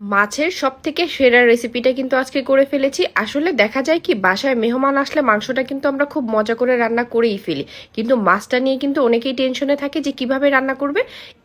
মাছের সবথেকে সেরা রেসিপিটা কিন্তু আজকে করে ফেলেছি। আসলে দেখা যায় কি বাসায় মেহমান আসলে মাংসটা কিন্তু আমরা খুব মজা করে রান্না করেই ফেলি, কিন্তু মাছটা নিয়ে কিন্তু অনেকেই টেনশনে থাকে যে কিভাবে রান্না করবে।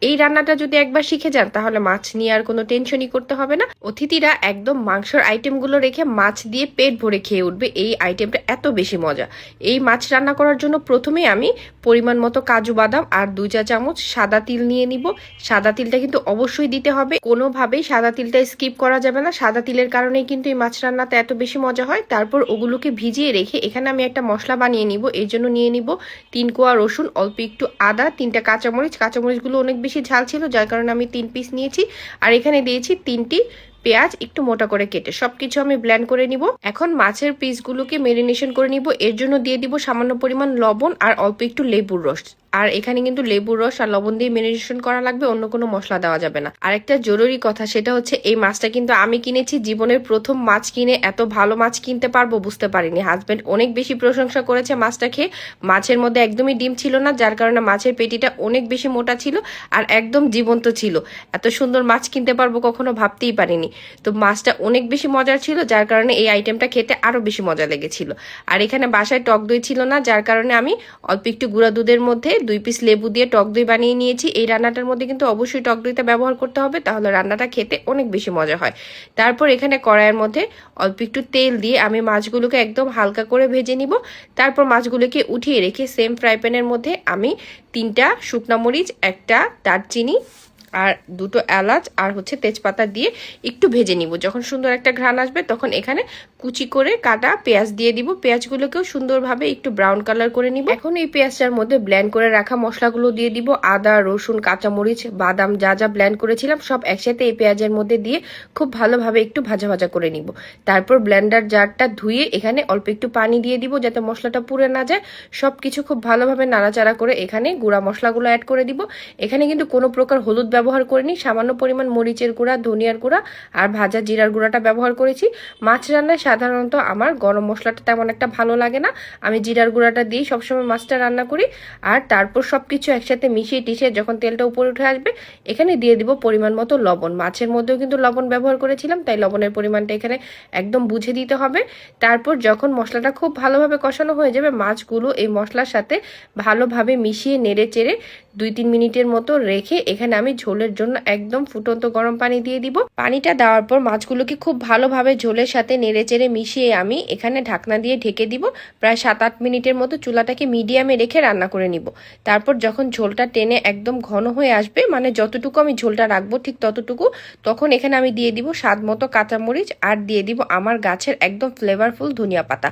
এই রান্নাটা যদি একবার শিখে যান তাহলে মাছ নিয়ে আর কোনো টেনশনই করতে হবে না। অতিথিরা একদম মাংসের আইটেমগুলো রেখে মাছ দিয়ে পেট ভরে খেয়ে উঠবে। এই আইটেমটা এত বেশি মজা। এই মাছ রান্না করার জন্য প্রথমে আমি পরিমাণ মতো কাজু বাদাম আর 2 চা চামচ সাদা তিল নিয়ে নিব। সাদা তিলটা কিন্তু অবশ্যই দিতে হবে, কোনোভাবেই সাদা তিলটা স্কিপ করা যাবে না। সাদা তিলের কারণেই কিন্তু এই মাছ রান্নাতে এত বেশি মজা হয়। তারপর ওগুলোকে ভিজিয়ে রেখে এখানে আমি একটা মশলা বানিয়ে নিব। এর জন্য নিয়ে নিব 3 কোয়া রসুন, অল্প একটু আদা, 3টা কাঁচামরিচ। কাঁচামরিচগুলো অনেক বেশি ঝাল ছিল যার কারণে আমি 3 পিস নিয়েছি। আর এখানে দিয়েছি 3টি পেঁয়াজ একটু মোটা করে কেটে। সবকিছু আমি ব্লেন্ড করে নিব। এখন মাছের পিসগুলোকে মেরিনেশন করে নিব। এর জন্য দিয়ে দিব সামান্য পরিমাণ লবণ আর অল্প একটু লেবুর রস। আর এখানে কিন্তু লেবুর রস আর লবণ দিয়ে মেরিনেশন করা লাগবে, অন্য কোনো মশলা দেওয়া যাবে না। আর একটা জরুরি কথা, সেটা হচ্ছে এই মাছটা কিন্তু আমি কিনেছি। জীবনের প্রথম মাছ কিনে এত ভালো মাছ কিনতে পারবো বুঝতে পারিনি। হাজবেন্ড অনেক বেশি প্রশংসা করেছে মাছটা খেয়ে। মাছের মধ্যে একদমই ডিম ছিল না, যার কারণে মাছের পেটিটা অনেক বেশি মোটা ছিল আর একদম জীবন্ত ছিল। এত সুন্দর মাছ কিনতে পারবো কখনো ভাবতেই পারিনি। তো মাছটা অনেক বেশি মজার ছিল, যার কারণে এই আইটেমটা খেতে আরো বেশি মজা লেগেছিল। আর এখানে বাসায় টক দই ছিল না, যার কারণে আমি অল্প একটু গুঁড়া দুধের মধ্যে 2 পিস লেবু দিয়ে টক দই বানিয়ে নিয়েছি। এই রান্নাটার মধ্যে কিন্তু অবশ্যই টক দইটা ব্যবহার করতে হবে, তাহলে রান্নাটা খেতে অনেক বেশি মজা হয়। তারপর এখানে কড়াইয়ের মধ্যে অল্প একটু তেল দিয়ে আমি মাছগুলোকে একদম হালকা করে ভেজে নিব। তারপর মাছগুলোকে উঠিয়ে রেখে সেম ফ্রাই প্যানের মধ্যে আমি 3টা শুকনা মরিচ, একটা দারচিনি আর 2টো এলাচ আর তেজপাতা দিয়ে একটু ভেজে নিব। যখন সুন্দর একটা ঘ্রাণ আসবে তখন এখানে কুচি করে কাটা পেঁয়াজ দিয়ে দিব। পেঁয়াজগুলোকেও সুন্দরভাবে একটু ব্রাউন কালার করে নিব। এখন এই পেঁয়াজটার মধ্যে ব্লেন্ড করে রাখা মশলাগুলো দিয়ে দিব। আদা, রসুন, কাঁচামরিচ, বাদাম যা যা ব্লেন্ড করেছিলাম সব একসাথে এই পেঁয়াজের মধ্যে দিয়ে খুব ভালোভাবে একটু ভাজা ভাজা করে নিব। তারপর ব্লেন্ডার জারটা ধুয়ে এখানে অল্প একটু পানি দিয়ে দিব যাতে মশলাটা পুড়ে না যায়। সবকিছু খুব ভালোভাবে নাড়াচাড়া করে এখানে গুঁড়া মশলাগুলো অ্যাড করে দিব। এখানে কিন্তু কোনো প্রকার হলুদ ব্যবহার করিনি, সামান্য পরিমাণ মরিচের গুঁড়া, ধনিয়ার গুঁড়া আর ভাজা জিরার গুঁড়াটা ব্যবহার করেছি। মাছ রান্নায় সাধারণত আমার গরম মশলাটা তেমন একটা ভালো লাগে না, আমি জিরার গুঁড়াটা দিয়ে সবসময় মাছটা রান্না করি। আর তারপর সবকিছু একসাথে মিশিয়ে টিশিয়ে যখন তেলটা উপরে উঠে আসবে এখানে দিয়ে দিব পরিমাণ মতো লবণ। মাছের মধ্যেও কিন্তু লবণ ব্যবহার করেছিলাম, তাই লবণের পরিমাণটা এখানে একদম বুঝে দিতে হবে। তারপর যখন মশলাটা খুব ভালোভাবে কষানো হয়ে যাবে মাছগুলো এই মশলার সাথে ভালোভাবে মিশিয়ে নেড়ে চেড়ে 2-3 মিনিটের মতো রেখে এখানে আমি ঝোলের জন্য একদম ফুটন্ত গরম পানি দিয়ে দিব। পানিটা দেওয়ার পর মাছগুলোকে খুব ভালোভাবে ঝোলের সাথে নেড়েচেড়ে মিশিয়ে আমি এখানে ঢাকনা দিয়ে ঢেকে দিব। প্রায় 7-8 মিনিটের মতো চুলাটাকে মিডিয়ামে রেখে রান্না করে নিব। তারপর যখন ঝোলটা টেনে একদম ঘন হয়ে আসবে, মানে যতটুকু আমি ঝোলটা রাখবো ঠিক ততটুকু, তখন এখানে আমি দিয়ে দিব স্বাদ মতো কাঁচামরিচ আর দিয়ে দিব আমার গাছের একদম ফ্লেভারফুল ধনিয়া পাতা।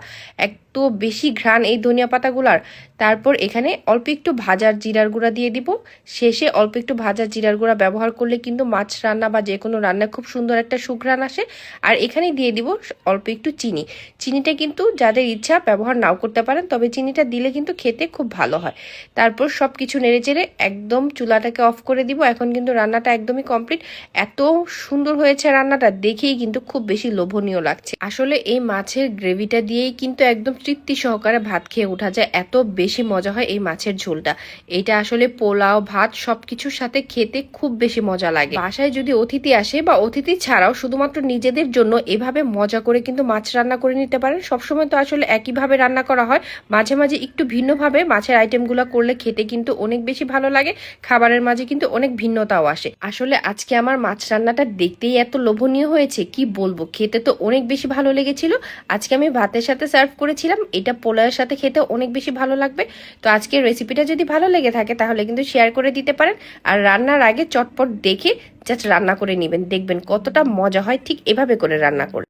এত বেশি ঘ্রাণ এই ধনিয়া পাতাগুলার। তারপর এখানে অল্প একটু ভাজার জিরার গুঁড়া দিয়ে দিব। শেষে অল্প একটু ভাজা জিরার গুঁড়া ব্যবহার করলে কিন্তু মাছ রান্না বা যে কোনো রান্নায় খুব সুন্দর একটা সুঘ্রাণ আসে। আর এখানে দিয়ে দিব অল্প একটু চিনি। চিনিটা কিন্তু যাদের ইচ্ছা ব্যবহার নাও করতে পারেন, তবে চিনিটা দিলে কিন্তু খেতে খুব ভালো হয়। তারপর সব কিছু নেড়েচেড়ে একদম চুলাটাকে অফ করে দিব। এখন কিন্তু রান্নাটা একদমই কমপ্লিট। এত সুন্দর হয়েছে রান্নাটা, দেখেই কিন্তু খুব বেশি লোভনীয় লাগছে। আসলে এই মাছের গ্রেভিটা দিয়েই কিন্তু একদম তৃপ্তি সহকারে ভাত খেয়ে ওঠা যায়, এত বেশি মজা হয় এই মাছের ঝোলটা। এটা আসলে পোলাও, ভাত সবকিছুর সাথে খেতে খুব বেশি মজা লাগে। বাসায় যদি অতিথি আসে বা অতিথি ছাড়াও শুধুমাত্র নিজেদের জন্য এভাবে মজা করে কিন্তু মাছ রান্না করে নিতে পারেন। সবসময় তো আসলে একইভাবে রান্না করা হয়, মাঝে মাঝে একটু ভিন্নভাবে মাছের আইটেমগুলো করলে খেতে কিন্তু অনেক বেশি ভালো লাগে। খাবারের মাঝে কিন্তু অনেক ভিন্নতাও আসে। আসলে আজকে আমার মাছ রান্নাটা দেখতেই এত লোভনীয় হয়েছে, কি বলবো, খেতে তো অনেক বেশি ভালো লেগেছিল। আজকে আমি ভাতের সাথে সার্ভ করেছিলাম, এটা পোলাওয়ের সাথে খেতে অনেক বেশি ভালো লাগবে। তো আজকের রেসিপিটা যদি ভালো লেগে থাকে তাহলে কিন্তু শেয়ার করে দিতে পারেন। আর রান্নার আগে চটপট দেখে জাস্ট রান্না করে নেবেন, দেখবেন কতটা মজা হয় ঠিক এভাবে করে রান্না করে।